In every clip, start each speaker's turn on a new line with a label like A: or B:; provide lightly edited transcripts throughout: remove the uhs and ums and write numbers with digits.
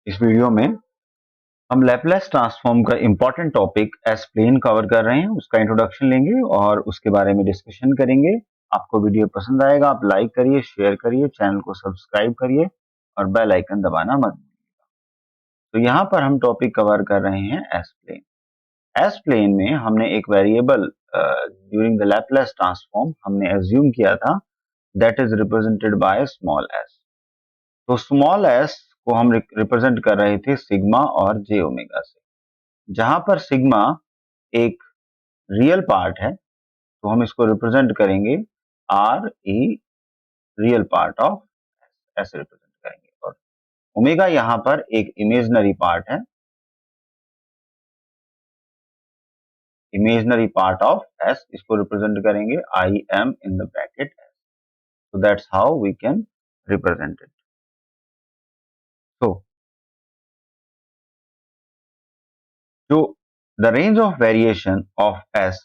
A: इस वीडियो में हम लैपलेस ट्रांसफॉर्म का important topic S plane cover कर रहे हैं। उसका इंट्रोडक्शन लेंगे और उसके बारे में डिस्कशन करेंगे। आपको वीडियो पसंद आएगा, आप लाइक करिए, शेयर करिए, चैनल को सब्सक्राइब करिए और बेल आइकन दबाना मत भूलिएगा। तो यहाँ पर हम टॉपिक कवर कर रहे हैं एस प्लेन। एस प्लेन में हमने एक variable during the Laplace transform हमने एज्यूम किया था, that is represented by small S. तो स्मॉल एस को हम रिप्रेजेंट कर रहे थे सिग्मा और जे ओमेगा से। जहां पर सिग्मा एक रियल पार्ट है तो हम इसको रिप्रेजेंट करेंगे R E real part of ऐसे रिप्रेजेंट करेंगे, और ओमेगा यहाँ पर एक इमेजनरी पार्ट है, इमेजनरी पार्ट ऑफ एस, इसको रिप्रेजेंट करेंगे I am in the bracket S. so that's how we can represent it. So the range of variation of S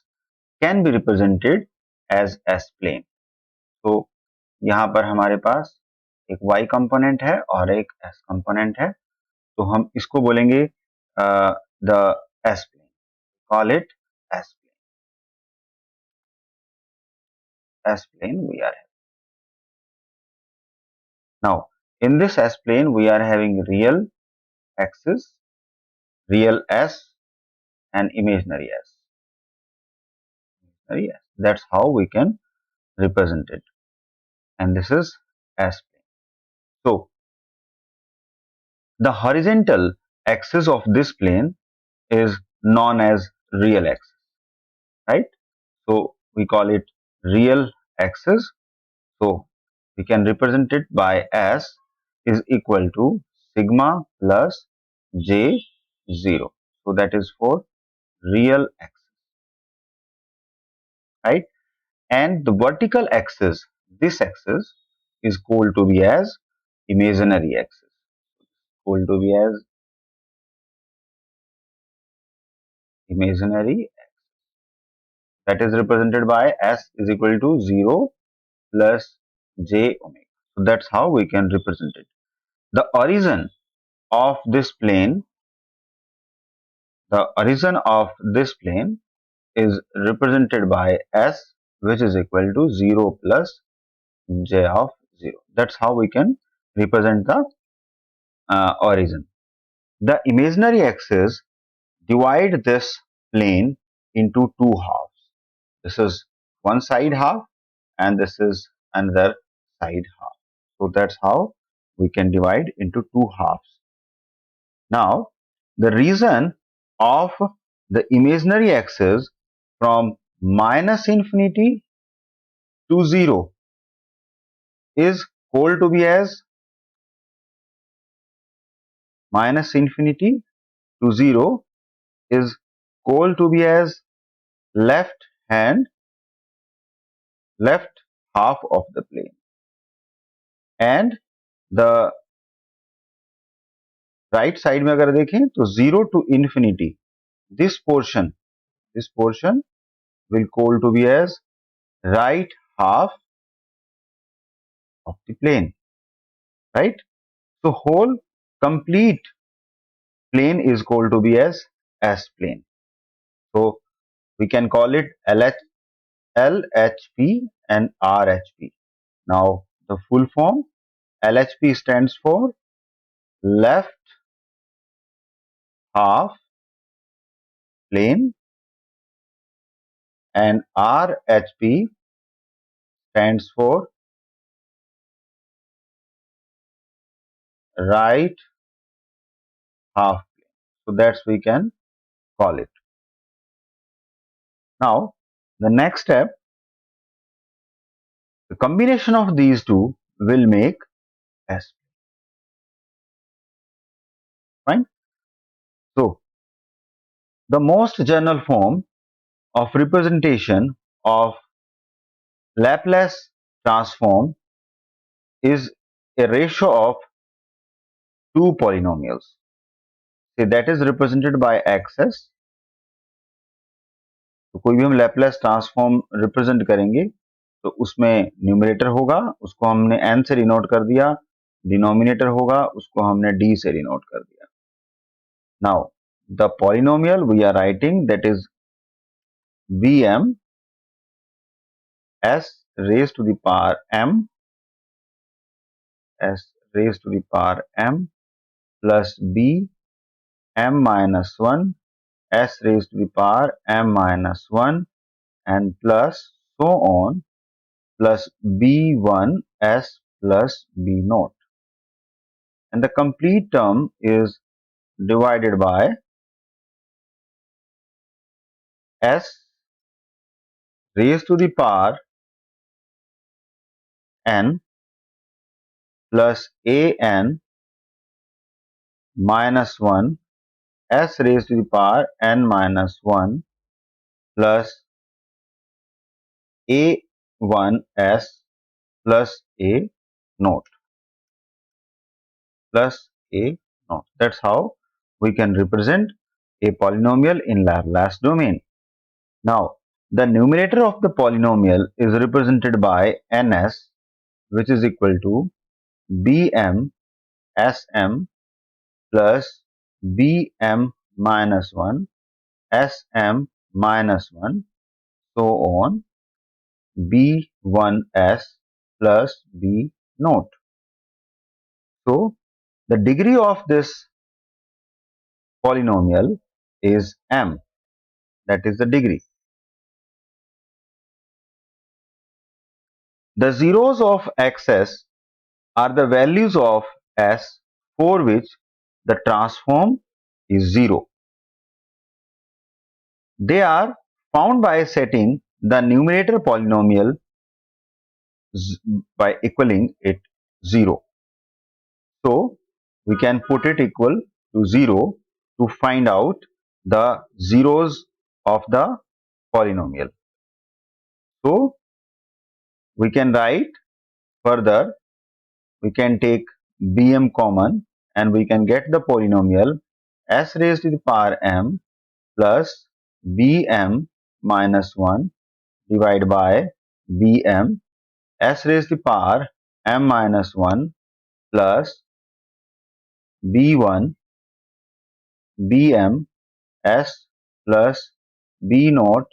A: can be represented as S plane. तो यहाँ पर हमारे पास एक Y component है और एक S कंपोनेंट है, तो हम इसको बोलेंगे the S plane. Call it S plane. S plane we are having. Now in this S plane we are having real axis, real S and imaginary S. That's how we can represent it. And this is S plane. So the horizontal axis of this plane is known as real axis, right? So we call it real axis. So we can represent it by S is equal to sigma plus J0. So that is for real axis, right? And the vertical axis, this axis is called to be as imaginary axis, called to be as imaginary axis, that is represented by S is equal to 0 plus J omega. So that's how we can represent it. The origin of this plane, is represented by S, which is equal to 0 plus J of 0. That's how we can represent the origin. The imaginary axis divide this plane into two halves. This is one side half and this is another side half. So that's how we can divide into two halves. Now the reason of the imaginary axis from minus infinity to 0 is called to be as minus infinity to 0 is called to be as left half of the plane, and the right side में अगर देखें तो 0 to infinity, this portion will called to be as right half of the plane, right? So whole complete plane is called to be as S plane. So we can call it LHP and RHP. Now the full form, LHP stands for left half plane and RHP stands for right half plane. So that's we can call it. Now the next step, the combination of these two will make S. Fine. So the most general form of representation of Laplace transform is a ratio of two polynomials. See, that is represented by XS. तो कोई भी हम Laplace transform represent करेंगे तो उसमें numerator होगा, उसको हमने n से डिनोट कर दिया, डिनोमिनेटर होगा उसको हमने d से डिनोट कर दिया. Now the polynomial we are writing, that is bm s raised to the power m, s raised to the power m plus b m minus 1 s raised to the power m minus 1 and plus so on, plus b1 s plus b naught, and the complete term is divided by s raised to the power n plus an minus 1 s raised to the power n minus 1 plus a1s plus a naught plus a naught. That's how we can represent a polynomial in Laplace domain. Now, the numerator of the polynomial is represented by ns, which is equal to bm sm plus bm minus 1 sm minus 1 so on b1s plus b naught. So the degree of this polynomial is m, that is the degree. The zeros of xs are the values of s for which the transform is 0. They are found by setting the numerator polynomial by equaling it 0. So we can put it equal to 0 to find out the zeros of the polynomial. So we can write further, we can take bm common and we can get the polynomial s raised to the power m plus bm minus 1 divided by bm s raised to the power m minus 1 plus b1 bm s plus b naught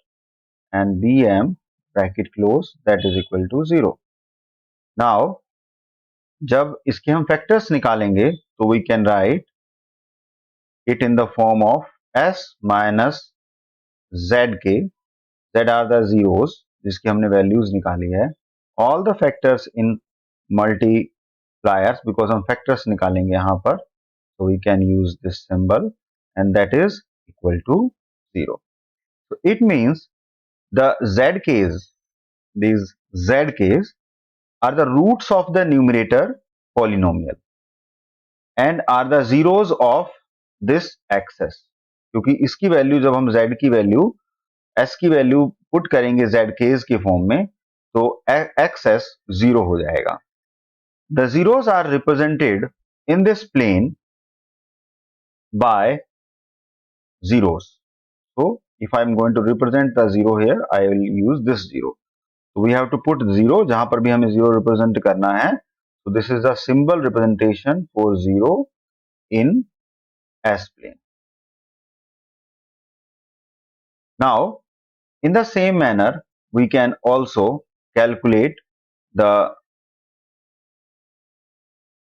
A: and bm bracket close that is equal to 0. Now जब इसके हम factors निकालेंगे तो we can write it in the form of s minus zk, z are the zeros जिसकी हमने values निकाली है, all the factors in multipliers because हम फैक्टर्स निकालेंगे यहाँ पर, so we can use this symbol and that is equal to 0. So it means the zk's, these zk's are the roots of the numerator polynomial and are the zeros of this xs. क्योंकि इसकी value जब हम z की value s की value put करेंगे zk's के form में तो xs 0 हो जाएगा. The zeros are represented in this plane by zeros. So if I am going to represent the 0 here, I will use this 0. So we have to put 0 जहां पर भी हमें 0 represent करना है. So this is a symbol representation for 0 in S plane. Now in the same manner we can also calculate the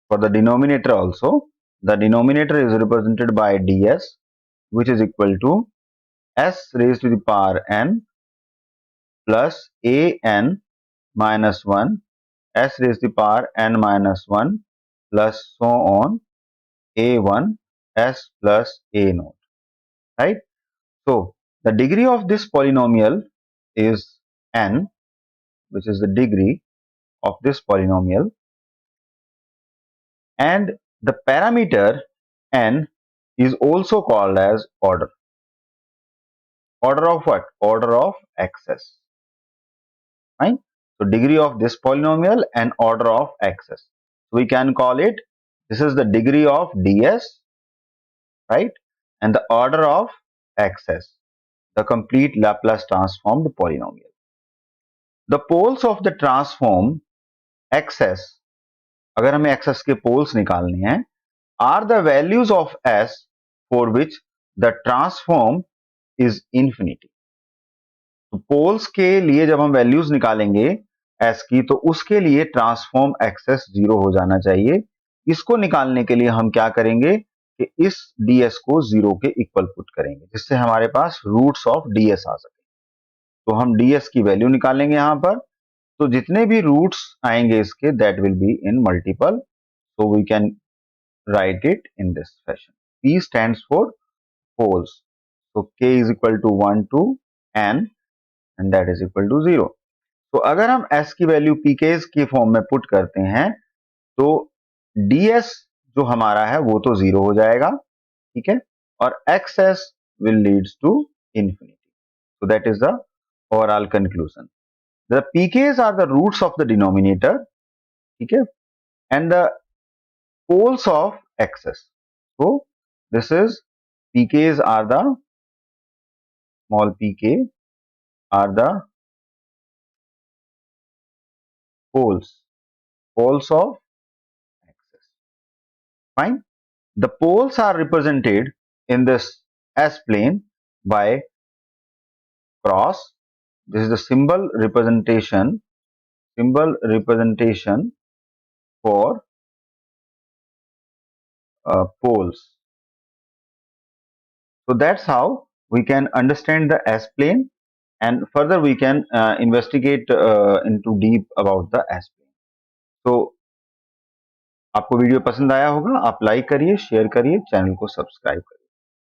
A: for the denominator also. The denominator is represented by ds, which is equal to s raised to the power n plus an minus 1 s raised to the power n minus 1 plus so on a1 s plus a naught, right? So the degree of this polynomial is n, which is the degree of this polynomial, and the parameter n is also called as order. Order of what? Order of xs, right? So degree of this polynomial and order of xs. So we can call it, this is the degree of ds, right? And the order of xs, the complete Laplace transformed polynomial. The poles of the transform xs अगर हमें access के poles निकालने हैं, are the values of S for which the transform is infinity. तो poles के लिए जब हम वैल्यूज निकालेंगे एस की, तो उसके लिए ट्रांसफॉर्म एक्सेस 0 हो जाना चाहिए। इसको निकालने के लिए हम क्या करेंगे कि इस ds को 0 के इक्वल पुट करेंगे, जिससे हमारे पास रूट्स ऑफ ds आ सके। तो हम ds की वैल्यू निकालेंगे यहां पर, तो जितने भी रूट्स आएंगे इसके, that will be in multiple, so we can write it in this fashion. P stands for poles, so k is equal to 1 to n and that is equal to 0. तो अगर हम s की value pk's के form में put करते हैं, तो ds जो हमारा है वो तो 0 हो जाएगा, ठीक है, और xs will leads to infinity. So that is the overall conclusion. The pk's are the roots of the denominator, ठीक है, and the poles of xs. So this is pk's are the small pk are the poles of xs. Fine. The poles are represented in this S plane by cross. This is the symbol representation for poles. So that's how we can understand the S plane, and further we can investigate into deep about the S plane. So आपको video पसंद आया होगा, आप like करिए, share करिए, channel को subscribe करिए।